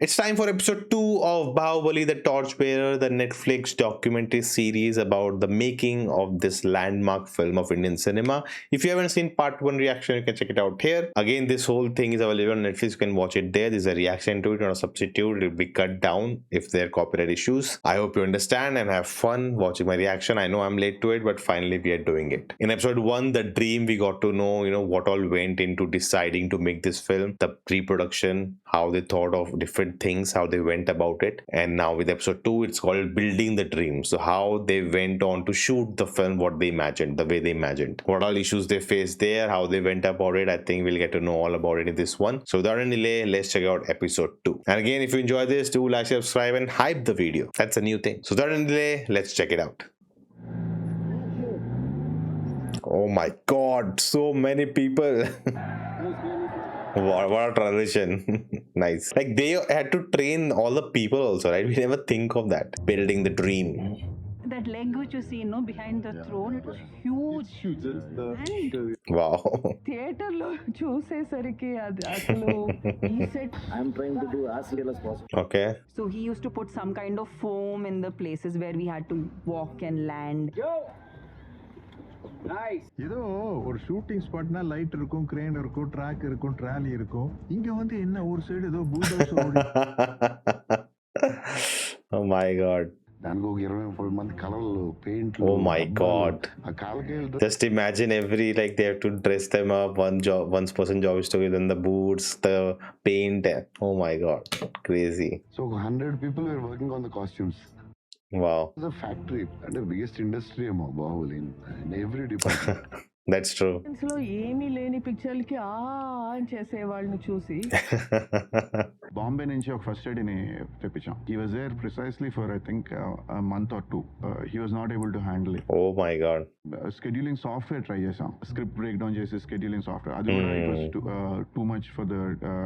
It's time for episode 2 of Bahubali the Torchbearer, the Netflix documentary series about the making of this landmark film of Indian cinema. If you haven't seen part 1 reaction, you can check it out here. Again, this whole thing is available on Netflix. You can watch it there. There's a reaction to it, not a substitute. It will be cut down if there are copyright issues. I hope you understand and have fun watching my reaction. I know I'm late to it, but finally we are doing it. In episode 1, The Dream, we got to know, what all went into deciding to make this film, the pre-production, how they thought of different things, how they went about it. And now with episode 2, it's called Building the Dream. So how they went on to shoot the film, what they imagined, the way they imagined, what all issues they faced there, how they went about it. I think we'll get to know all about it in this one. So without any delay, let's check out episode 2. And again, if you enjoy this, do like, subscribe and hype the video. That's a new thing. So without any delay, let's check it out. Oh my god, so many people. What a transition. Nice. Like they had to train all the people also, right? We never think of that. Building the dream. That leg which you see, behind the throne, it was huge. And Wow. theater lo చూసేసరికి అది అసలు he said I'm trying to do as real as possible. Okay. so he used to put some kind of foam in the places where we had to walk and land. ஏதோ ஒரு shooting ஸ்பாட்னா light இருக்கும், crane இருக்கும், track இருக்கும், trolley இருக்கும். இங்க வந்து என்ன ஒரு சைடு ஏதோ புல்டோசர் ஓடி. Oh my god. దానికి ఒక 20 మంది కలర్లు పెయింట్. Oh my god. ఆ కాళ్ళకి Just imagine like they have to dress them up. One person job is to give them the boots, the paint. Oh my god. Crazy. So 100 people were working on the costumes. Wow. Factory అంటే biggest industry ఏమో Baahubali in every department. That's true. లో ఏమీ లేని పిక్చర్లకి అని చేసే వాళ్ళని చూసి బాంబే నుంచి ఒక ఫస్ట్ ఎయిడ్ ని తెప్పించాం. He was there precisely for I think month or 2. He was not able to handle it. Oh my god. Scheduling software try చేసాం, స్క్రిప్ట్ బ్రేక్ డౌన్ చేసి స్కెడ్యూలింగ్ సాఫ్ట్వేర్. అది కూడా it was too much for the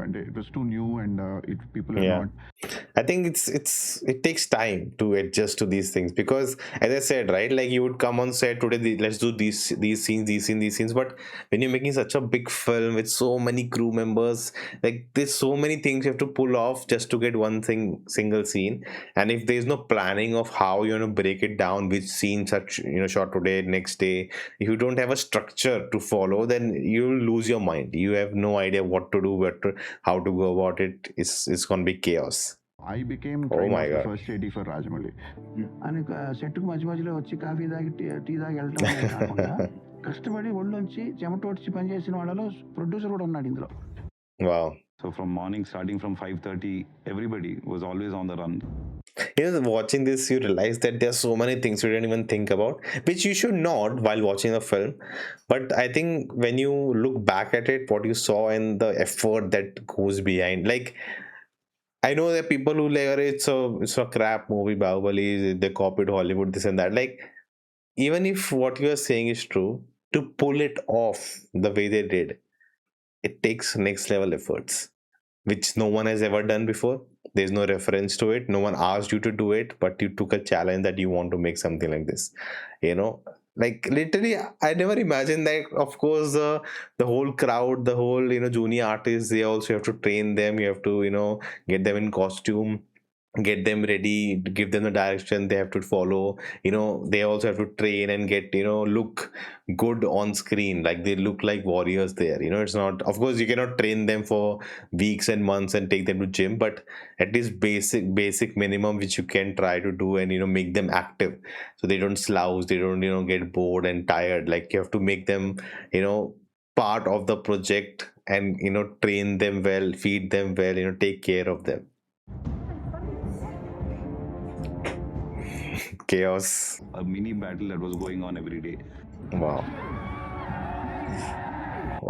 అంటే it was too new and it people are not. I think it takes time to adjust to these things because, as I said, right, like you would come on set today, let's do these scenes, but when you're making such a big film with so many crew members, like there's so many things you have to pull off just to get one single scene. And if there's no planning of how you're going to break it down, which scene such shot today, next day, if you don't have a structure to follow, then you'll lose your mind. You have no idea what to do, how to go about it. It's going to be chaos. I became my God. first AD for Rajamouli. అని సెట్కు మధ్య మధ్యలో వచ్చి coffee తాగి tea తాగి వెళ్ళటం కాకుండా కష్టపడి ఒళ్ళొంచి చెమట వచ్చి పనిచేసిన వాళ్ళలో ప్రొడ్యూసర్ కూడా ఉన్నాడు ఇందులో. Wow. So from morning, starting from 5:30, everybody was always on the run. Watching this, you realize that there are so many things you didn't even think about, which you should not while watching a film. But I think when you look back at it, what you saw and the effort that goes behind, like I know there are people who like, it's a crap movie, Bahubali, they copied Hollywood, this and that. Like, even if what you are saying is true, to pull it off the way they did, it takes next level efforts, which no one has ever done before. There's no reference to it. No one asked you to do it, but you took a challenge that you want to make something like this. Like literally, I never imagined that. Of course, the whole crowd, the whole junior artists, they also have to train them. You have to get them in costume, get them ready, give them the direction they have to follow. They also have to train and get look good on screen, like they look like warriors there. It's not, of course you cannot train them for weeks and months and take them to gym, but at least basic minimum which you can try to do and make them active so they don't slouch, they don't get bored and tired. Like you have to make them part of the project and train them well, feed them well, take care of them. Chaos. A mini battle that was going on every day. Wow.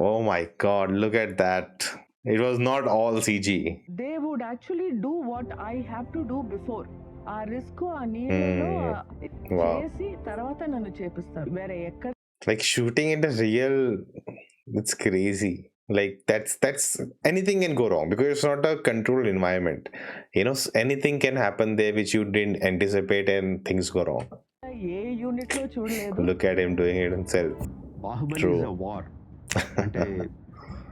Oh my god, look at that. It was not all CG. they would actually do what I have to do before. ఆ risk ఆ నీళ్ళలో Wow. చేసి తర్వాత నన్ను చేపిస్తారు. వేరే ఎక్కడ Like shooting in a real, it's crazy. Like that's anything can go wrong because it's not a controlled environment. Anything can happen there which you didn't anticipate and things go wrong. A unit లో చూడలేదు. Look at him doing it himself. Baahubali True. Is a war. అంటే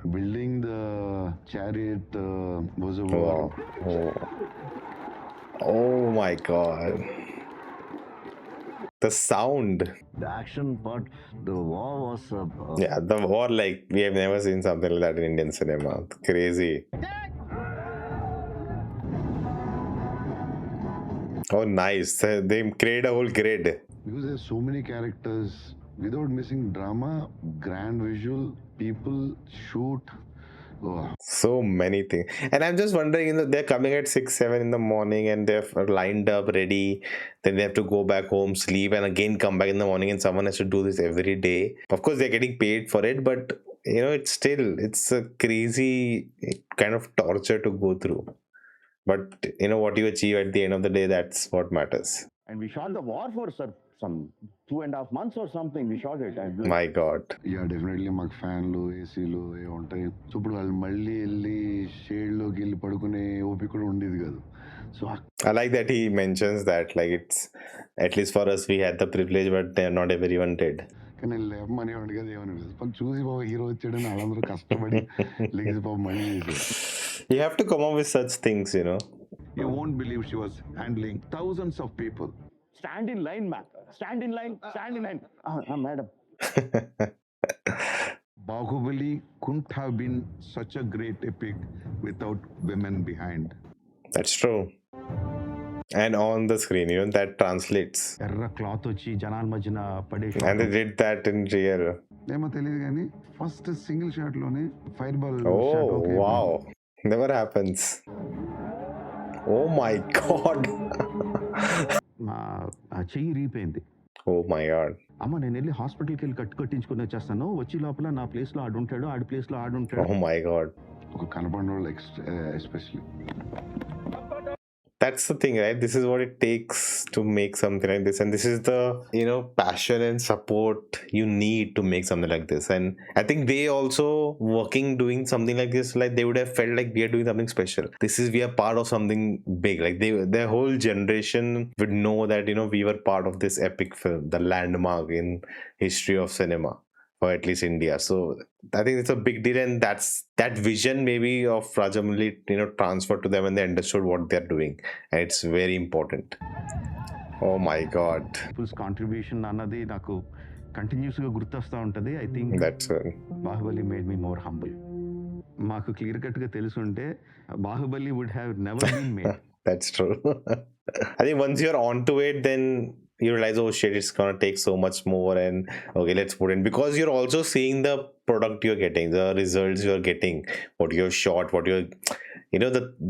Building the chariot was a war. Wow. Oh my god. The sound. The action part, the war was Yeah, the war, like, we have never seen something like that in Indian cinema. Crazy. Oh, nice. They create a whole grid. Because there's so many characters without missing drama, grand visual, people, shoot. Oh, So many things. And I'm just wondering, they're coming at 6, 7 in the morning and they're lined up, ready. Then they have to go back home, sleep, and again come back in the morning, and someone has to do this every day. Of course, they're getting paid for it, but it's a crazy kind of torture to go through. But what you achieve at the end of the day, that's what matters. and we shot the war for some 2.5 months or something. We shot it. And My God. Yeah definitely మాకు ఫ్యాన్లు ఏసీలు ఏ ఉంటాయి. So ఇప్పుడు వాళ్ళు మళ్ళీ వెళ్ళి షేడ్లోకి వెళ్ళి పడుకునే ఓపిక కూడా ఉండేది కాదు. So I like that he mentions that, like, it's at least for us, we had the privilege, but not everyone did. కానీ లేపమని వాడు కదా ఏమని చూసి బాబు హీరో వచ్చాడని వాళ్ళందరూ కష్టపడి లేచి బాబు మనీ చేశారు. You have to come up with such things. You won't believe she was handling thousands of people. stand in line, man. Stand in line. Stand in line. Madam. Bahubali couldn't have been such a great epic without women behind. That's true. And on the screen, that translates. ఎర్ర cloth వచ్చి జనాల మధ్యన పడే And they did that in real. ఏమో తెలియదు కానీ first single shot లోనే fire ball Oh, wow. Never happens. Oh my God. మా చెయ్యి రీపోయింది. Oh my God. అమ్మ నేను వెళ్ళి హాస్పిటల్కి వెళ్ళి కట్టించుకుని వచ్చేస్తాను, వచ్చి లోపల నా ప్లేస్లో ఆడుంటాడు, ఆడి ప్లేస్లో ఆడుంటాడు. Oh my God. ఒక కనపడిన వాళ్ళు especially. That's the thing, right? This is what it takes to make something like this, and this is the passion and support you need to make something like this. And I think they also doing something like this, like they would have felt like we are doing something special. We are part of something big. Like their whole generation would know that we were part of this epic film, the landmark in history of cinema, or at least India. So I think it's a big deal, and that's that vision maybe of Rajamouli transferred to them, and they understood what they're doing, and it's very important. Oh my God. Peoples contribution అన్నది నాకు కంటిన్యూస్గా గుర్తొస్తూ ఉంటుంది. I think That's Baahubali made me more humble. మాకు clear కట్గా తెలుసుంటే Baahubali would have never been made. That's true. I think once you're onto it, then you realize, oh shit, it's gonna take so much more, and okay, let's put in, because you're also seeing the product you're getting, the results you're getting, what you're shot, what you're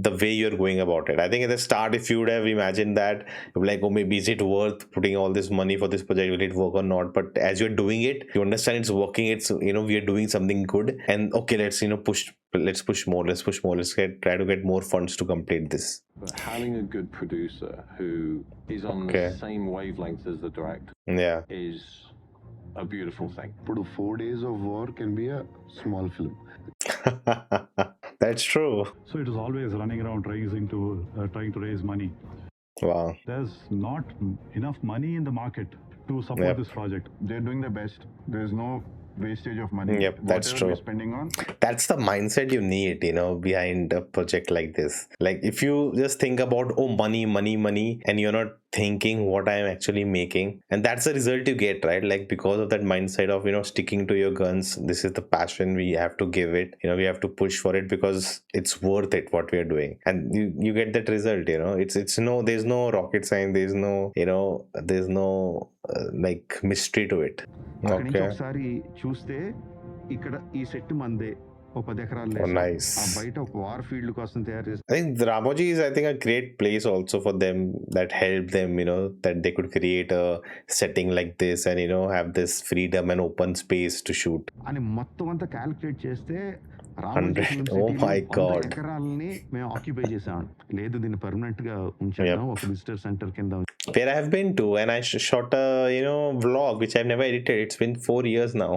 the way you're going about it. I think at the start, if you would have imagined that, you'd be like, oh, maybe is it worth putting all this money for this project, will it work or not? But as you're doing it, you understand it's working, it's we are doing something good, and okay, let's push more, let's try to get more funds to complete this. But having a good producer who is on Okay. the same wavelength as the director Yeah. is a beautiful thing. ఇప్పుడు 4 days of war can be a small film. That's true. So it is always running around trying to raise money. Wow. There's not enough money in the market to support Yep. this project. They're doing their best. There's no wastage of money. Yep, that's Whatever true. we're spending on, That's the mindset you need behind a project like this. Like, if you just think about, oh, money, and you're not thinking what I'm actually making, and that's the result you get, right? Like, because of that mindset of sticking to your guns, this is the passion we have to give it, we have to push for it because it's worth it what we are doing, and you get that result. It's there's no rocket science, there's no like mystery to it. అక్కడి నుంచి Okay. ఒకసారి చూస్తే ఇక్కడ ఈ set మందే, ఒక 10 ఎకరాలు Oh, లేదు. nice. ఆ బయట ఒక వార్ ఫీల్డ్ కోసం తయారు చేసి I think Ramoji is, a great place also for them, that helped them, that they could create a setting like this and, have this freedom and open space to shoot. అని మొత్తం అంతా calculate చేస్తే 100. Oh my God. ఎకరాలని మేము occupy చేసాం. లేదు, దీన్ని permanent గా ఉంచాం, ఒక విజిటర్ సెంటర్ కింద Where I have been to, and I shot a, vlog which I've never edited. It's been 4 years now.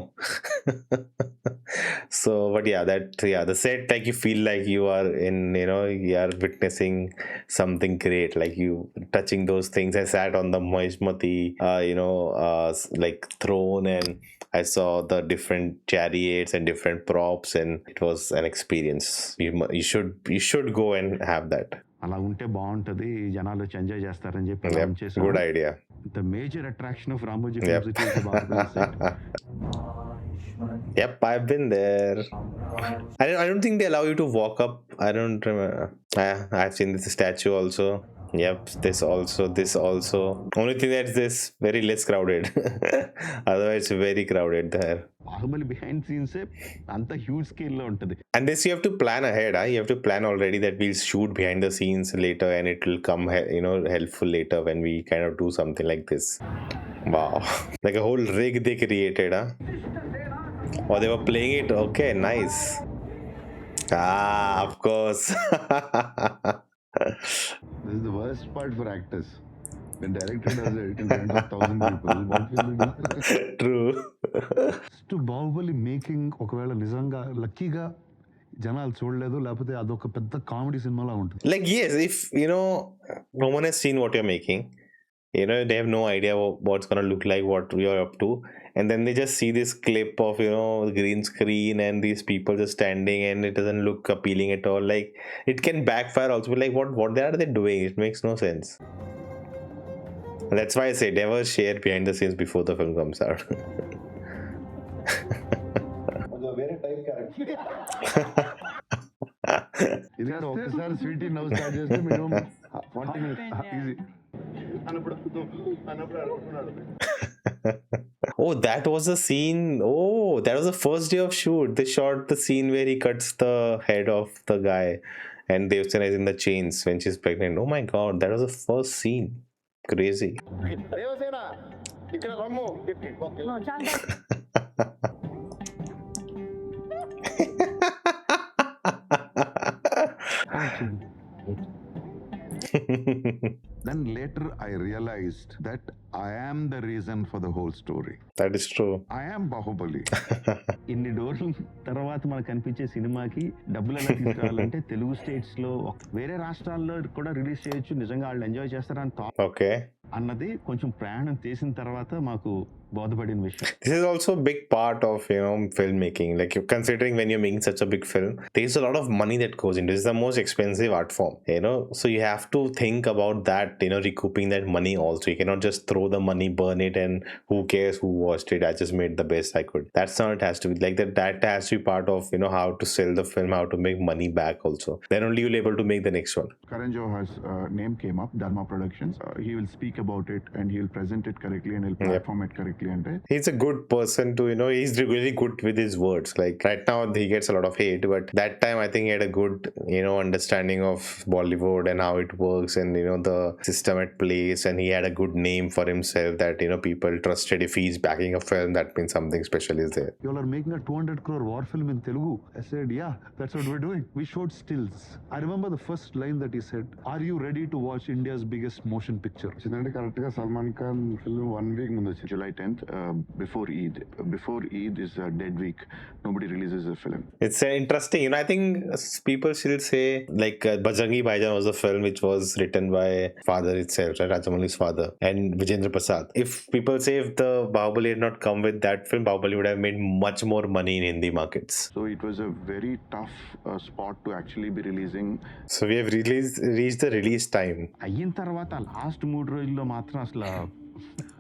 So, but yeah, the set, like, you feel like you are in, you are witnessing something great, like you touching those things. I sat on the Mahishmati, like throne, and I saw the different chariots and different props, and it was an experience. You should go and have that. అలా ఉంటే బాగుంటది, జనాలు వచ్చి enjoy చేస్తారని చెప్పి అలా Yep, ఉంచేసాం. good idea. The major attraction of Ramoji Yep. Film city is the Baahubali set. Yep, I've been there. I don't think they allow you to walk up. I don't remember. I've seen this statue also. Yep, this also. Only thing that's this very less crowded. Otherwise, very crowded there. Baahubali behind scenes అంత huge scale లో ఉంటది. And this you have to plan ahead. You have to plan already that we'll shoot behind the scenes later, and it will come, helpful later when we kind of do something like this. Wow, like a whole rig they created, huh? Or they were playing it. Okay, nice. Of course. This is the worst part for actors. When director does it in front of 1,000 people, what will you do? True. To Baahubali making ఒకవేళ నిజంగా లక్కీగా జనాలు చూడలేదు, లేకపోతే అదొక పెద్ద comedy సినిమాలా ఉంటుంది. Like, yes, if no one has seen what you're making, they have no idea what's gonna look like, what you're up to, and then they just see this clip of green screen and these people just standing, and it doesn't look appealing at all. Like, it can backfire also. Like, what are they doing? It makes no sense. That's why I say never share behind the scenes before the film comes out. వేరే type character ఇది ఒకసారి Sweety నవ్వు start చేస్తే minimum 40 minutes easy అన్నప్పుడు అనుకున్నాడు. Oh, that was the scene. Oh, that was the first day of shoot. They shot the scene where he cuts the head of the guy and Devsena is in the chains when she's pregnant. Oh my god, that was the first scene. Crazy. Then later I realized that I am the reason for the whole story. That is true. I am Bahubali. ఇన్ని డోర్ల తర్వాత మనకు కనిపించే సినిమాకి డబ్బులు ఎలా తీసుకురావాలంటే Telugu states లో వేరే రాష్ట్రాల్లో కూడా రిలీజ్ చేయొచ్చు, నిజంగా వాళ్ళు ఎంజాయ్ చేస్తారని Okay. అన్నది కొంచెం ప్రయాణం చేసిన తర్వాత మాకు బోధపడిన విషయం. This is also a big part of filmmaking. Like, you're considering when you're making such a big film, there's a lot of money that goes into it. It's the most expensive art form, so you have to think about that, recouping that money also. You cannot just throw the money, burn it, and who cares who watched it, I just made the best I could. That's not it has to be like that. That has to be part of how to sell the film, how to make money back also. Then only you'll able to make the next one. Karan Johar's name came up, Dharma Productions. He will speak about it and he will present it correctly and he'll platform it correctly. He's a good person to he's really good with his words. Like, right now he gets a lot of hate, but that time I think he had a good understanding of Bollywood and how it works, and the system it plays, and he had a good name for himself that people trusted. If he's backing a film, that means something special is there. You all are making a 200 crore war film in Telugu. I said, yeah, that's what we're doing. We showed stills. I remember the first line that he said, are you ready to watch India's biggest motion picture? ఎందుకంటే correct గా Salman Khan film 1 week ముందు వచ్చింది. July 10th, before Eid. Before Eid is a dead week. Nobody releases a film. It's interesting. I think people still say, like, Bajrangi Bhaijaan was a film which was written by father itself, right? Rajamouli's father, and Vijayendra Prasad. If people say if the Bahubali had not come with that film, Bahubali would have made much more money in Hindi markets. So it was a very tough spot to actually be releasing. So we have reached the release time. అయిన తర్వాత last 3 రోజుల్లో మాత్రం అసలు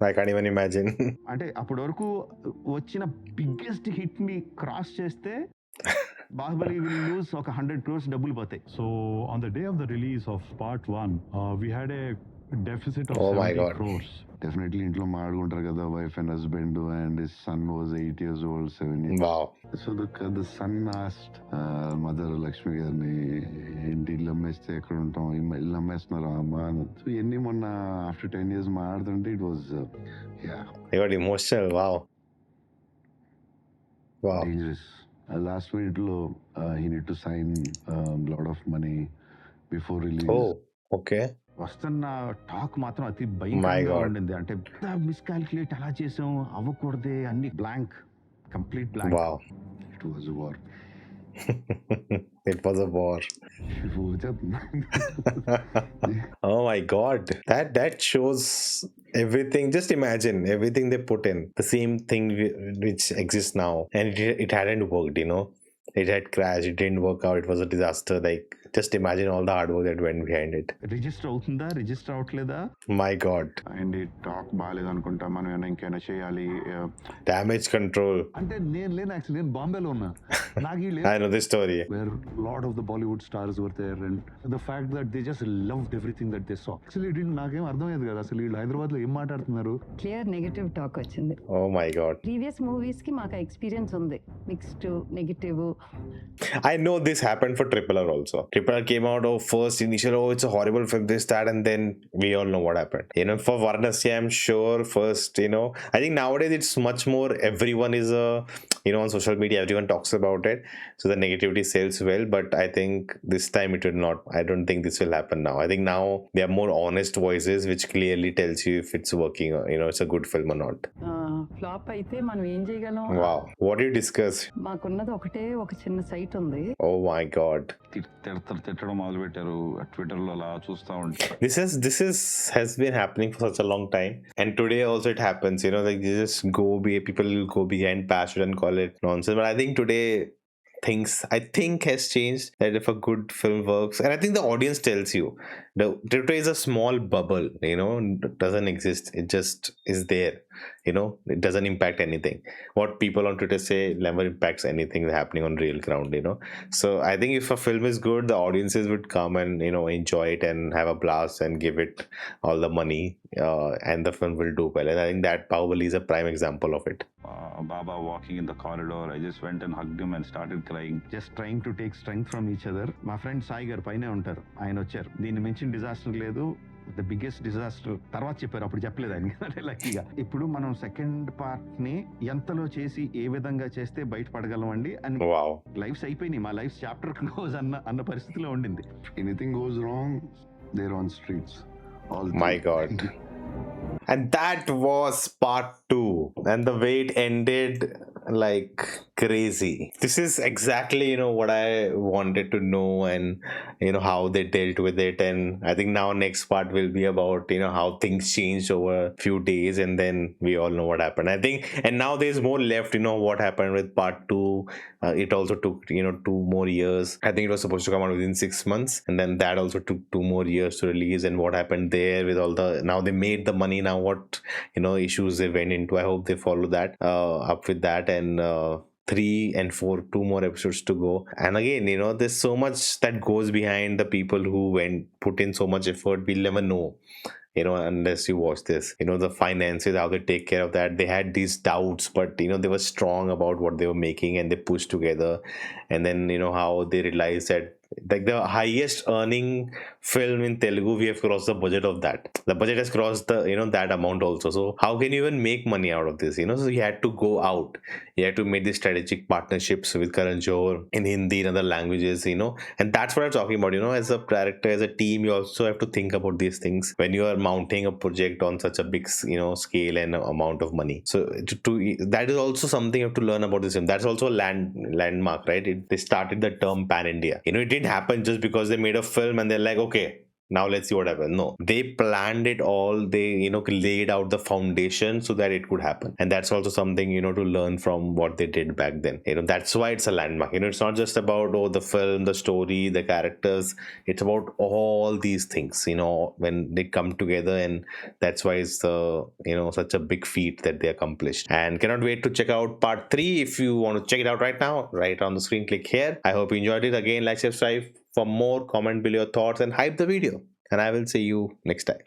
I can't even imagine. అంటే అప్పటి వరకు వచ్చిన biggest hit ని క్రాస్ చేస్తే బాహుబలి విల్ లూజ్ ఒక 100 crores డబ్బులు పోతాయి. So on the day of the release of part 1, we had a deficit of Oh my 70 God. crores. Definitely ఇంట్లో మాట్లాడుకుంటారు కదా, wife and husband, and his son was 8 years old, 7 years. Wow. So the son asked mother Lakshmi గారిని, ఏంటి ఇల్లు అమ్మేస్తే ఎక్కడ ఉంటాం, ఇల్లు అమ్మేస్తున్నారు అమ్మ. సో ఇవన్నీ మొన్న ఆఫ్టర్ 10 years మాట్లాడుతుంటే it was I got emotional. Wow. Dangerous. Last minute లో he need to sign lot of money before release. Oh, okay. వస్తున్న టాక్ మాత్రం అతి My భయంకరంగా God. ఉండింది. అంటే మిస్కాల్కులేట్ అలా చేసాం, అవ్వకూడదే, అన్ని blank complete blank. Wow. It was a war. It was a war. It Oh my god. That shows everything. Just imagine everything they put in. The same thing which exists now. And it hadn't worked, It had crashed. It didn't work out. It was a disaster. Like, just imagine all the hard work that went behind it. Register అవుతుందా register అవట్లేదా My god. And ఈ talk బాగాలేదు అనుకుంటా, మనం ఏమైనా ఇంకైనా చేయాలి. Damage control. అంటే నేను లేను యాక్చువల్లీ, నేను బాంబేలో ఉన్నా. నాకు I know this story. where lot of the Bollywood stars were there, and the fact that they just loved everything that they saw. Actually నాకేం అర్థమయ్యేది కదా అసలు వీళ్ళు హైదరాబాద్ లో ఏం మాట్లాడుతున్నారు. క్లియర్ నెగటివ్ టాక్ వచ్చింది. Oh my god. Previous movies కి మాకు ఎక్స్పీరియన్స్ ఉంది, mixed negative. I know this happened for Triple R also. Triple R came out, first initial, it's a horrible film, this, that, and then we all know what happened. For Varanasi, I'm sure first, I think nowadays it's much more, everyone is on social media, everyone talks about it. So the negativity sells well, but I think this time it will not. I don't think this will happen now. I think now there are more honest voices which clearly tells you if it's working or, it's a good film or not. Flop అయితే మనం ఏం చేయగలం? Wow. What do you discuss? మాకున్నది ఒకటే ఒక చిన్న site ఉంది. Oh my god. తిట్టడం మొదలు పెట్టారు ట్విట్టర్ లో, అలా చూస్తా ఉంటారు. This has been happening for such a long time, and today also it happens. Like you just people will go behind passion and call it nonsense. But I think today things has changed, that if a good film works, and I think the audience tells you, the Twitter is a small bubble, it doesn't exist, it just is there, it doesn't impact anything. What people on Twitter say never impacts anything happening on real ground. So I think if a film is good, the audiences would come and enjoy it and have a blast and give it all the money, and the film will do well. And I think that Bãhubali is a prime example of it. Baba walking in the corridor, I just went and hugged him and started crying. Just trying to take strength from each other. మా friend Sai గారు పైన ఉంటారు, ఆయన వచ్చారు. దీన్ని మించిన disaster లేదు, the biggest disaster తర్వాత చెప్పారు, అప్పుడు చెప్పలేదు ఆయన. అంటే లక్కీగా ఇప్పుడు మనం సెకండ్ పార్ట్ ని ఎంతలో చేసి ఏ విధంగా చేస్తే బయటపడగలం అండి అని. లైఫ్స్ అయిపోయినాయి, మా లైఫ్ చాప్టర్ క్లోజ్ అన్న పరిస్థితిలో ఉండింది. Anything goes wrong, they're on streets. All My god. And that was part 2, and the way it ended, like crazy. This is exactly what I wanted to know, and how they dealt with it. And I think now next part will be about how things changed over a few days, and then we all know what happened, I think. And now there's more left, what happened with part 2. It also took 2 more years. I think it was supposed to come out within 6 months, and then that also took 2 more years to release. And what happened there with all the, now they made the money, now what issues they went into. I hope they follow that up with that. And 3 and 4, 2 more episodes to go. And again, there's so much that goes behind the people who put in so much effort. We'll never know, unless you watch this. The finances, how they take care of that. They had these doubts, but they were strong about what they were making, and they pushed together. And then how they realized that, like, the highest earning film in Telugu, we have crossed the budget of that. The budget has crossed the that amount also. So how can you even make money out of this? So he had to go out. He had to make these strategic partnerships with Karan Johar in Hindi and other languages. And that's what I'm talking about. As a director, as a team, you also have to think about these things when you are mounting a project on such a big scale and amount of money. So that is also something you have to learn about this film. That's also a landmark, right? They started the term pan India. It didn't happen just because they made a film and they're like, okay, now let's see what happens. No, they planned it all. They laid out the foundation so that it could happen. And that's also something to learn from what they did back then. That's why it's a landmark. It's not just about the film, the story, the characters. It's about all these things when they come together. And that's why it's such a big feat that they accomplished. And cannot wait to check out part 3. If you want to check it out right now, right on the screen, click here. I hope you enjoyed it. Again, like, subscribe for more, comment below your thoughts, and hype the video. And I will see you next time.